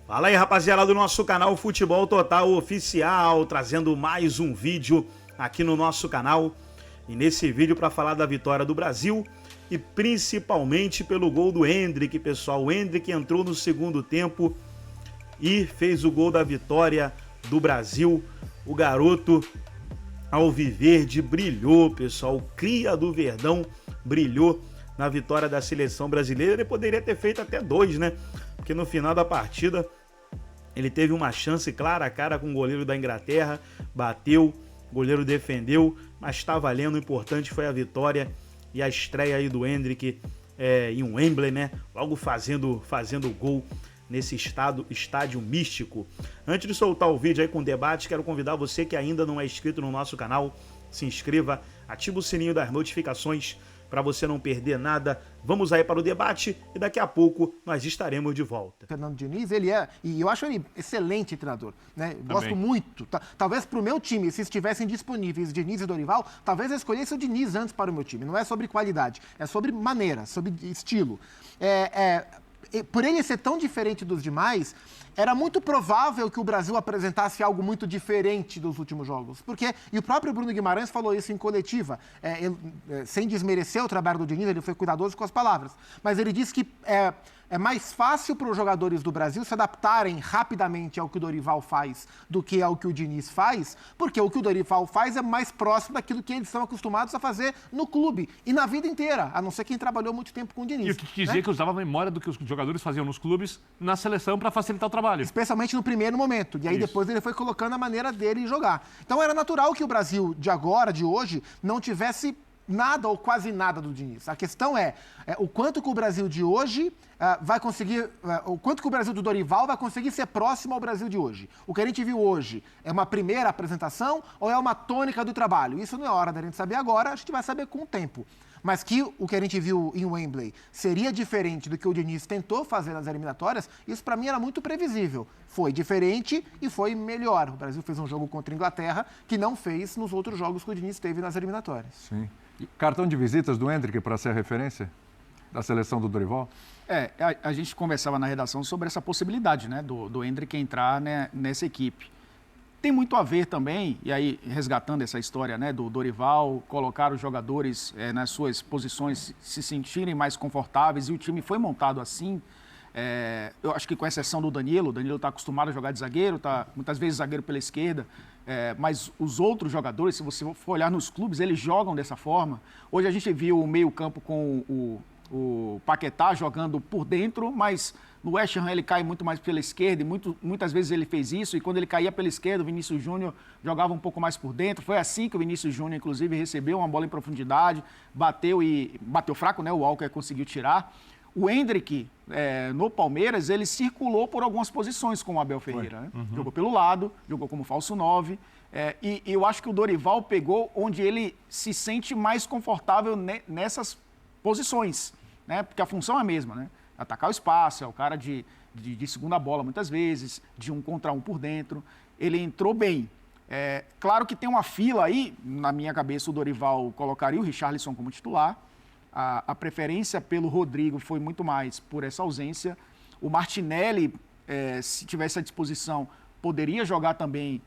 Fala aí, rapaziada do nosso canal Futebol Total Oficial, trazendo mais um vídeo aqui no nosso canal. E nesse vídeo para falar da vitória do Brasil e principalmente pelo gol do Endrick, pessoal. O Endrick entrou no segundo tempo e fez o gol da vitória do Brasil. O garoto alviverde brilhou, pessoal. O cria do Verdão brilhou na vitória da seleção brasileira. Ele poderia ter feito até 2, né? Porque no final da partida ele teve uma chance clara a cara com o goleiro da Inglaterra, bateu, o goleiro defendeu, mas está valendo. O importante foi a vitória e a estreia aí do Endrick em Wembley, né? Logo fazendo gol nesse estádio místico. Antes de soltar o vídeo aí com o debate, quero convidar você que ainda não é inscrito no nosso canal, se inscreva, ativa o sininho das notificações para você não perder nada. Vamos aí para o debate e daqui a pouco nós estaremos de volta. Fernando Diniz, e eu acho ele excelente treinador, né? Gosto muito. Talvez para o meu time, se estivessem disponíveis Diniz e Dorival, talvez eu escolhesse o Diniz antes para o meu time. Não é sobre qualidade, é sobre maneira, sobre estilo. Por ele ser tão diferente dos demais, era muito provável que o Brasil apresentasse algo muito diferente dos últimos jogos. E o próprio Bruno Guimarães falou isso em coletiva, sem desmerecer o trabalho do Diniz, ele foi cuidadoso com as palavras. Mas ele disse que é mais fácil para os jogadores do Brasil se adaptarem rapidamente ao que o Dorival faz do que ao que o Diniz faz, porque o que o Dorival faz é mais próximo daquilo que eles estão acostumados a fazer no clube e na vida inteira, a não ser quem trabalhou muito tempo com o Diniz. E o que dizia que usava a memória do que os jogadores faziam nos clubes na seleção para facilitar o trabalho. Especialmente no primeiro momento. E aí depois ele foi colocando a maneira dele jogar. Então era natural que o Brasil de agora, de hoje, não tivesse nada ou quase nada do Diniz. A questão é o quanto que o Brasil de hoje vai conseguir, o quanto que o Brasil do Dorival vai conseguir ser próximo ao Brasil de hoje. O que a gente viu hoje é uma primeira apresentação ou é uma tônica do trabalho? Isso não é hora da gente saber agora, a gente vai saber com o tempo. Mas que o que a gente viu em Wembley seria diferente do que o Diniz tentou fazer nas eliminatórias, isso para mim era muito previsível. Foi diferente e foi melhor. O Brasil fez um jogo contra a Inglaterra que não fez nos outros jogos que o Diniz teve nas eliminatórias. Sim. Cartão de visitas do Endrick para ser a referência da seleção do Dorival? A gente conversava na redação sobre essa possibilidade, né, do Endrick entrar, né, nessa equipe. Tem muito a ver também, e aí resgatando essa história, né, do Dorival, colocar os jogadores nas suas posições, se sentirem mais confortáveis, e o time foi montado assim. Eu acho que com exceção do Danilo, o Danilo está acostumado a jogar de zagueiro, tá muitas vezes zagueiro pela esquerda, mas os outros jogadores, se você for olhar nos clubes, eles jogam dessa forma. Hoje a gente viu o meio-campo com o Paquetá jogando por dentro, mas no West Ham ele cai muito mais pela esquerda e muitas vezes ele fez isso, e quando ele caía pela esquerda, o Vinícius Júnior jogava um pouco mais por dentro. Foi assim que o Vinícius Júnior, inclusive, recebeu uma bola em profundidade, bateu fraco, né? O Walker conseguiu tirar. O Endrick, no Palmeiras, ele circulou por algumas posições com o Abel Ferreira. Né? Uhum. Jogou pelo lado, jogou como falso 9. E eu acho que o Dorival pegou onde ele se sente mais confortável nessas posições, né? Porque a função é a mesma, né? Atacar o espaço, é o cara de segunda bola muitas vezes, de 1 contra 1 por dentro. Ele entrou bem. Claro que tem uma fila aí, na minha cabeça o Dorival colocaria o Richarlison como titular. A preferência pelo Rodrigo foi muito mais por essa ausência. O Martinelli, se tivesse à disposição, poderia jogar também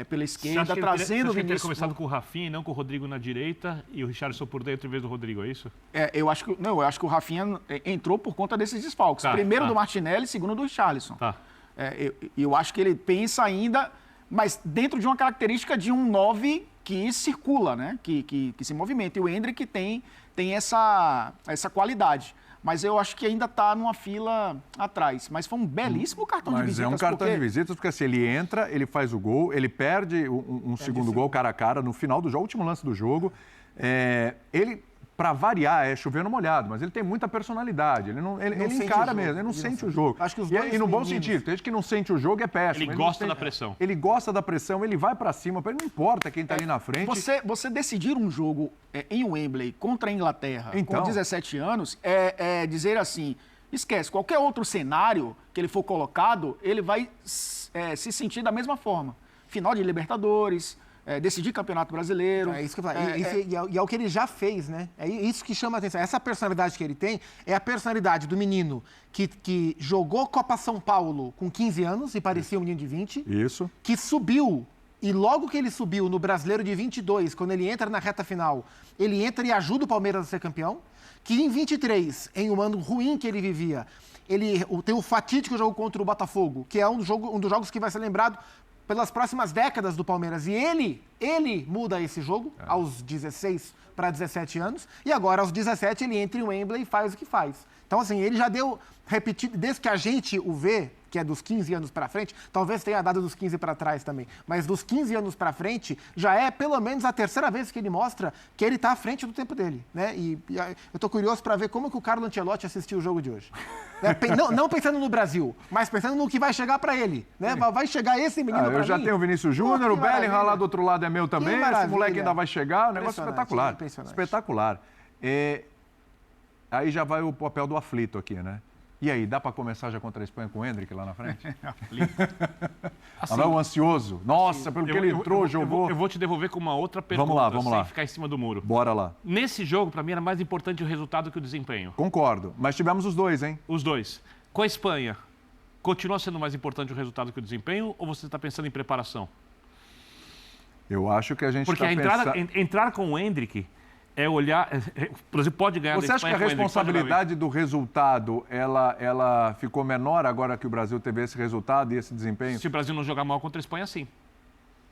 pela esquerda, trazendo o Vinícius. Você teria começado com o Rafinha e não com o Rodrigo na direita e o Richarlison por dentro em vez do Rodrigo, é isso? Eu acho que o Rafinha entrou por conta desses desfalques. Primeiro do Martinelli, segundo do Richarlison. Eu acho que ele pensa ainda, mas dentro de uma característica de um 9 que circula, né? Que se movimenta. E o Endrick tem essa qualidade. Mas eu acho que ainda está numa fila atrás. Mas foi um belíssimo cartão de visitas. Mas é um cartão de visitas porque assim, ele entra, ele faz o gol, ele perde um segundo gol cara a cara no final do jogo, último lance do jogo. Ele, para variar, é chover no molhado, mas ele tem muita personalidade. Ele encara mesmo, ele não sente o jogo. Acho que os e no bom sentido, tem gente que não sente o jogo é péssimo. Ele gosta da pressão. Ele gosta da pressão, ele vai para cima, para ele não importa quem está ali na frente. Você decidir um jogo em Wembley contra a Inglaterra com 17 anos é dizer assim, esquece, qualquer outro cenário que ele for colocado, ele vai se sentir da mesma forma. Final de Libertadores, decidir campeonato brasileiro. É isso que eu falo. E é o que ele já fez, né? É isso que chama a atenção. Essa personalidade que ele tem é a personalidade do menino que jogou Copa São Paulo com 15 anos e parecia um menino de 20. Isso. Que subiu. E logo que ele subiu no Brasileiro de 22, quando ele entra na reta final, ele entra e ajuda o Palmeiras a ser campeão. Que em 23, em um ano ruim que ele vivia, ele tem o fatídico jogo contra o Botafogo, que é um dos jogos que vai ser lembrado pelas próximas décadas do Palmeiras. E ele muda esse jogo aos 16 para 17 anos. E agora, aos 17, ele entra em Wembley e faz o que faz. Então, assim, ele já deu repetido, desde que a gente o vê, que é dos 15 anos para frente, talvez tenha dado dos 15 para trás também, mas dos 15 anos para frente, já é pelo menos a terceira vez que ele mostra que ele está à frente do tempo dele, né? E eu estou curioso para ver como que o Carlo Ancelotti assistiu o jogo de hoje. Né? Não pensando no Brasil, mas pensando no que vai chegar para ele, né? Vai chegar esse menino para mim. Eu já tenho o Vinícius Júnior, o Bellingham lá do outro lado é meu também, esse moleque ainda vai chegar, um negócio espetacular. Espetacular. Aí já vai o papel do aflito aqui, né? E aí, dá para começar já contra a Espanha com o Endrick lá na frente? Assim, o ansioso. Nossa, pelo que ele entrou, jogou. Eu vou te devolver com uma outra pergunta, vamos lá. sem ficar em cima do muro. Bora lá. Nesse jogo, para mim, era mais importante o resultado que o desempenho. Concordo, mas tivemos os dois, hein? Os dois. Com a Espanha, continua sendo mais importante o resultado que o desempenho ou você está pensando em preparação? Eu acho que a gente Porque entrar com o Endrick... é olhar... O Brasil pode ganhar Você da acha Espanha que a responsabilidade do resultado, ela ficou menor agora que o Brasil teve esse resultado e esse desempenho? Se o Brasil não jogar mal contra a Espanha, sim.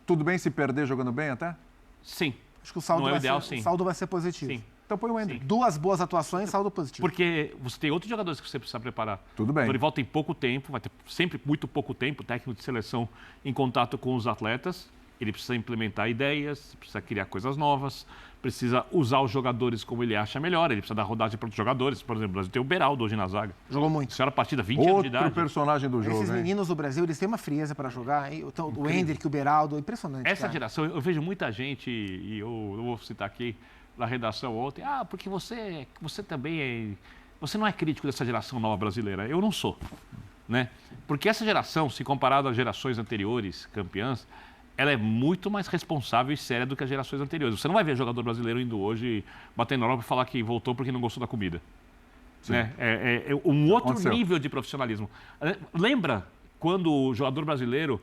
Tudo bem se perder jogando bem até? Sim. Acho que o saldo, não é ideal, sim. O saldo vai ser positivo. Sim. Então põe o Endrick. Duas boas atuações, saldo positivo. Porque você tem outros jogadores que você precisa preparar. Tudo bem. O Dorival tem pouco tempo, vai ter sempre muito pouco tempo, técnico de seleção em contato com os atletas. Ele precisa implementar ideias, precisa criar coisas novas, precisa usar os jogadores como ele acha melhor, ele precisa dar rodagem para os jogadores. Por exemplo, o Brasil tem o Beraldo hoje na zaga. Jogou muito. Isso era partida 20 anos de idade. Outro personagem do jogo, Esses meninos do Brasil, eles têm uma frieza para jogar. O Endrick, o Beraldo, impressionante. Essa geração, eu vejo muita gente, e eu vou citar aqui na redação ontem, porque você também você não é crítico dessa geração nova brasileira. Eu não sou, né? Porque essa geração, se comparada às gerações anteriores, campeãs, ela é muito mais responsável e séria do que as gerações anteriores. Você não vai ver jogador brasileiro indo hoje, batendo na Europa e falar que voltou porque não gostou da comida. Né? É um outro nível de profissionalismo. Lembra quando o jogador brasileiro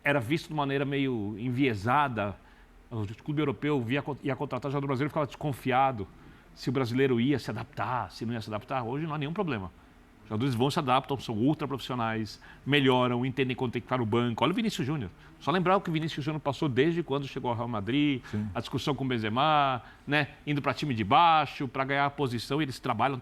era visto de maneira meio enviesada? O clube europeu ia contratar jogador brasileiro e ficava desconfiado se o brasileiro ia se adaptar, se não ia se adaptar. Hoje não há nenhum problema. Os jogadores vão, se adaptam, são ultra profissionais, melhoram, entendem quando tem que ficar no banco. Olha o Vinícius Júnior. Só lembrar o que o Vinícius Júnior passou desde quando chegou ao Real Madrid, sim, a discussão com o Benzema, né? Indo para time de baixo, para ganhar a posição. Eles trabalham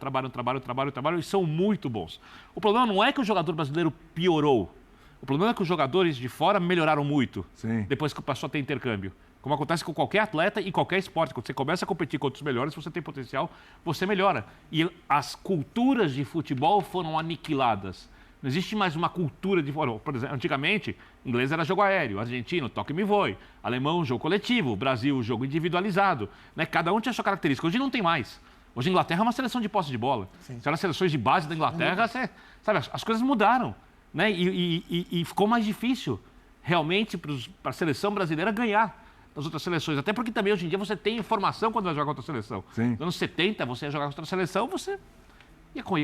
e são muito bons. O problema não é que o jogador brasileiro piorou. O problema é que os jogadores de fora melhoraram muito, sim, depois que passou a ter intercâmbio. Como acontece com qualquer atleta e qualquer esporte. Quando você começa a competir contra os melhores, você tem potencial, você melhora. E as culturas de futebol foram aniquiladas. Não existe mais uma cultura de... Por exemplo, antigamente, inglês era jogo aéreo, argentino, toque-me voe, alemão, jogo coletivo, Brasil, jogo individualizado. Né? Cada um tinha a sua característica. Hoje não tem mais. Hoje a Inglaterra é uma seleção de posse de bola. Sim. Se eram seleções de base da Inglaterra, sabe, as coisas mudaram. Né? E ficou mais difícil, realmente, para a seleção brasileira ganhar das outras seleções. Até porque também hoje em dia você tem informação quando vai jogar contra a seleção. Sim. Nos anos 70, você ia jogar contra a seleção, você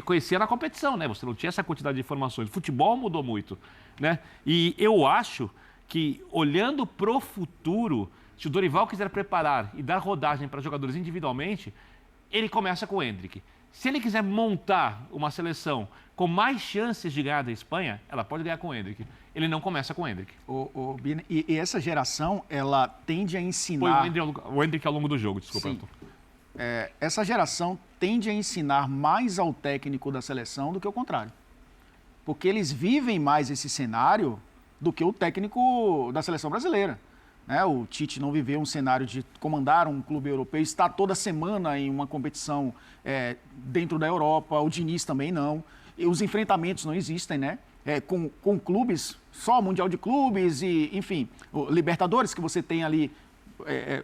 conhecia na competição, né? Você não tinha essa quantidade de informações. O futebol mudou muito, né? E eu acho que, olhando pro futuro, se o Dorival quiser preparar e dar rodagem para jogadores individualmente, ele começa com o Endrick. Se ele quiser montar uma seleção com mais chances de ganhar da Espanha, ela pode ganhar com o Endrick. Ele não começa com o Endrick. E essa geração, ela tende a ensinar... O Endrick ao longo do jogo, desculpa. Essa geração tende a ensinar mais ao técnico da seleção do que o contrário. Porque eles vivem mais esse cenário do que o técnico da seleção brasileira. Né? O Tite não viveu um cenário de comandar um clube europeu, estar toda semana em uma competição dentro da Europa, o Diniz também não. E os enfrentamentos não existem, né? Com clubes, só Mundial de Clubes e, enfim, o Libertadores, que você tem ali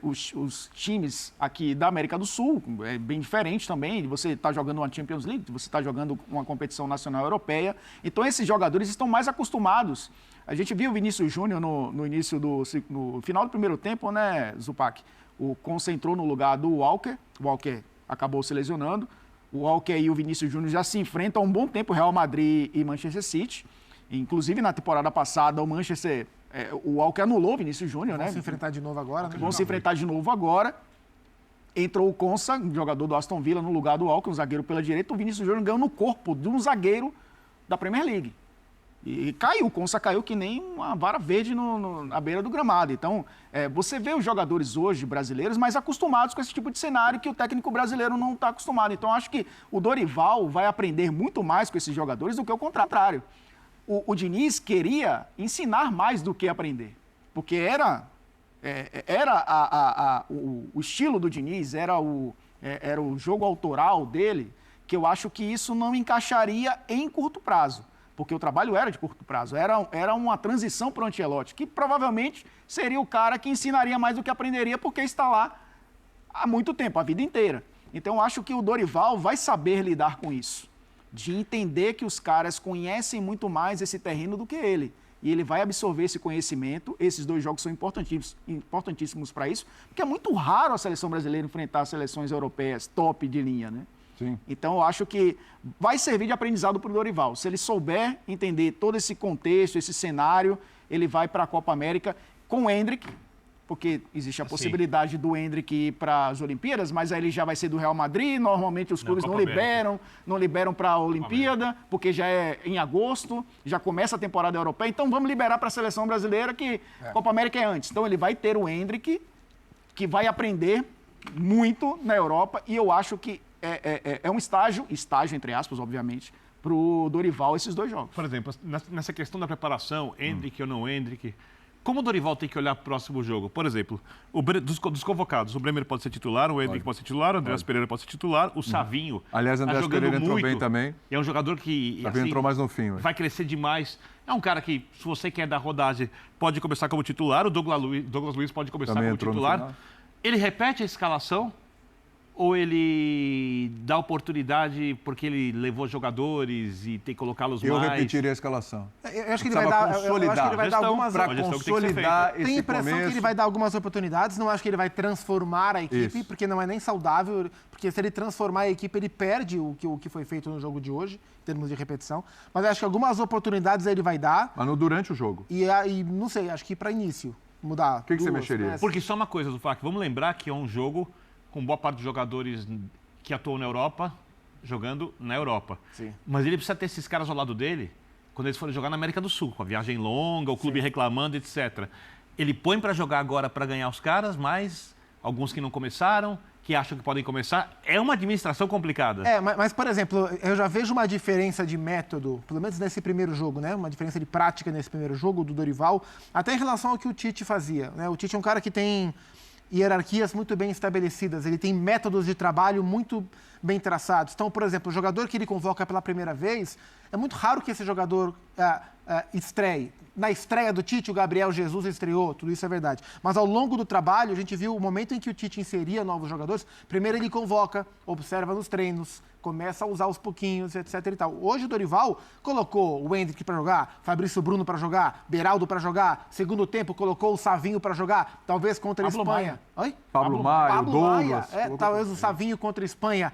os times aqui da América do Sul, é bem diferente também. Você está jogando uma Champions League, você está jogando uma competição nacional europeia. Então, esses jogadores estão mais acostumados. A gente viu o Vinícius Júnior no final do primeiro tempo, né, Zupac? O Konsa entrou no lugar do Walker. O Walker acabou se lesionando. O Walker e o Vinícius Júnior já se enfrentam há um bom tempo, Real Madrid e Manchester City. Inclusive, na temporada passada, o Walker anulou o Vinícius Júnior, né? Vão se enfrentar de novo agora, né? Vão se enfrentar de novo agora. Entrou o Konsa, jogador do Aston Villa, no lugar do Walker, um zagueiro pela direita. O Vinícius Júnior ganhou no corpo de um zagueiro da Premier League. E caiu, o Konsa caiu que nem uma vara verde na beira do gramado. Então, você vê os jogadores hoje brasileiros mais acostumados com esse tipo de cenário que o técnico brasileiro não está acostumado. Então, acho que o Dorival vai aprender muito mais com esses jogadores do que o contrário. O Diniz queria ensinar mais do que aprender, porque o estilo do Diniz, era o jogo autoral dele, que eu acho que isso não encaixaria em curto prazo. Porque o trabalho era de curto prazo, era uma transição para o Ancelotti, que provavelmente seria o cara que ensinaria mais do que aprenderia, porque está lá há muito tempo, a vida inteira. Então, eu acho que o Dorival vai saber lidar com isso, de entender que os caras conhecem muito mais esse terreno do que ele. E ele vai absorver esse conhecimento. Esses 2 jogos são importantíssimos para isso, porque é muito raro a seleção brasileira enfrentar seleções europeias top de linha, né? Sim. Então, eu acho que vai servir de aprendizado para o Dorival. Se ele souber entender todo esse contexto, esse cenário, ele vai para a Copa América com o Endrick, porque existe a possibilidade do Endrick ir para as Olimpíadas, mas aí ele já vai ser do Real Madrid. Normalmente os clubes não liberam para a Olimpíada, porque já é em agosto, já começa a temporada europeia. Então, vamos liberar para a seleção brasileira, que a Copa América é antes. Então, ele vai ter o Endrick, que vai aprender muito na Europa, e eu acho que é um estágio entre aspas, obviamente, para o Dorival esses 2 jogos. Por exemplo, nessa questão da preparação, Endrick ou não Endrick, como o Dorival tem que olhar para o próximo jogo? Por exemplo, dos convocados, o Bremer pode ser titular, o Endrick pode ser titular, o Andreas Pereira pode ser titular, o Savinho. Aliás, o Andreas Pereira entrou bem também. É um jogador que Savinho entrou mais no fim. Vai crescer demais. É um cara que, se você quer dar rodagem, pode começar como titular. O Douglas Luiz pode começar também como titular. Ele repete a escalação? Ou ele dá oportunidade porque ele levou jogadores e tem que colocá-los mais? Eu repetiria a escalação. Eu acho que ele vai dar, algumas para consolidar esse Tem a impressão começo. que ele vai dar algumas oportunidades. Não acho que ele vai transformar a equipe, porque não é nem saudável. Porque se ele transformar a equipe, ele perde o que foi feito no jogo de hoje, em termos de repetição. Mas acho que algumas oportunidades ele vai dar. Mas durante o jogo. E não sei, acho que para início mudar. O que você mexeria? Né? Porque só uma coisa, Zupac, vamos lembrar que é um jogo com boa parte dos jogadores que atuam na Europa, jogando na Europa. Sim. Mas ele precisa ter esses caras ao lado dele quando eles forem jogar na América do Sul, com a viagem longa, o clube reclamando, etc. Ele põe para jogar agora para ganhar os caras, mas alguns que não começaram, que acham que podem começar. É uma administração complicada. Mas, por exemplo, eu já vejo uma diferença de método, pelo menos nesse primeiro jogo, né? Uma diferença de prática nesse primeiro jogo do Dorival, até em relação ao que o Tite fazia, né? O Tite é um cara que tem hierarquias muito bem estabelecidas, ele tem métodos de trabalho muito bem traçados. Então, por exemplo, o jogador que ele convoca pela primeira vez, é muito raro que esse jogador estreie. Na estreia do Tite, o Gabriel Jesus estreou, tudo isso é verdade. Mas ao longo do trabalho, a gente viu o momento em que o Tite inseria novos jogadores. Primeiro ele convoca, observa nos treinos, começa a usar aos pouquinhos, etc. e tal. Hoje o Dorival colocou o Endrick para jogar, Fabrício Bruno para jogar, Beraldo para jogar. Segundo tempo, colocou o Savinho para jogar, talvez contra a Espanha. Oi? Pablo Maia, Douglas. Talvez o Savinho contra a Espanha,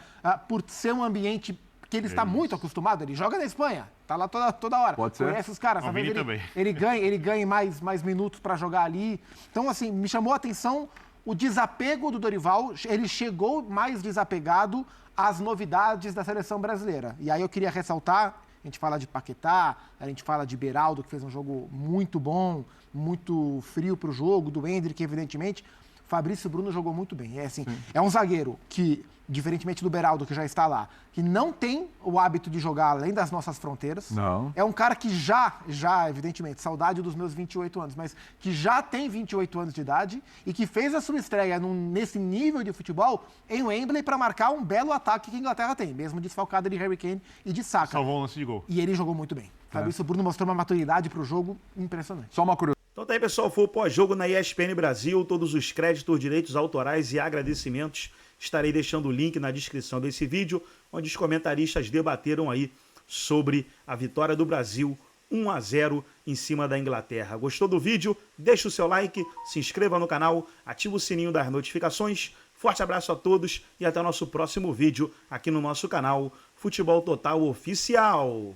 por ser um ambiente que ele está muito acostumado, ele joga na Espanha, está lá toda hora. Pode ser. Conhece os caras, talvez ele ganhe mais minutos para jogar ali. Então, assim, me chamou a atenção o desapego do Dorival, ele chegou mais desapegado às novidades da seleção brasileira. E aí eu queria ressaltar, a gente fala de Paquetá, a gente fala de Beraldo, que fez um jogo muito bom, muito frio para o jogo, do Endrick, evidentemente. Fabrício Bruno jogou muito bem. É um zagueiro que, diferentemente do Beraldo, que já está lá, que não tem o hábito de jogar além das nossas fronteiras. Não. É um cara que já, evidentemente, saudade dos meus 28 anos, mas que já tem 28 anos de idade e que fez a sua estreia nesse nível de futebol em Wembley para marcar um belo ataque que a Inglaterra tem, mesmo desfalcada de Harry Kane e de Saka. Salvou um lance de gol. E ele jogou muito bem. Fabrício Bruno mostrou uma maturidade para o jogo impressionante. Só uma curiosidade. Então tá aí, pessoal, foi o pós-jogo na ESPN Brasil, todos os créditos, direitos autorais e agradecimentos. Estarei deixando o link na descrição desse vídeo, onde os comentaristas debateram aí sobre a vitória do Brasil 1-0 em cima da Inglaterra. Gostou do vídeo? Deixa o seu like, se inscreva no canal, ativa o sininho das notificações. Forte abraço a todos e até o nosso próximo vídeo aqui no nosso canal Futebol Total Oficial.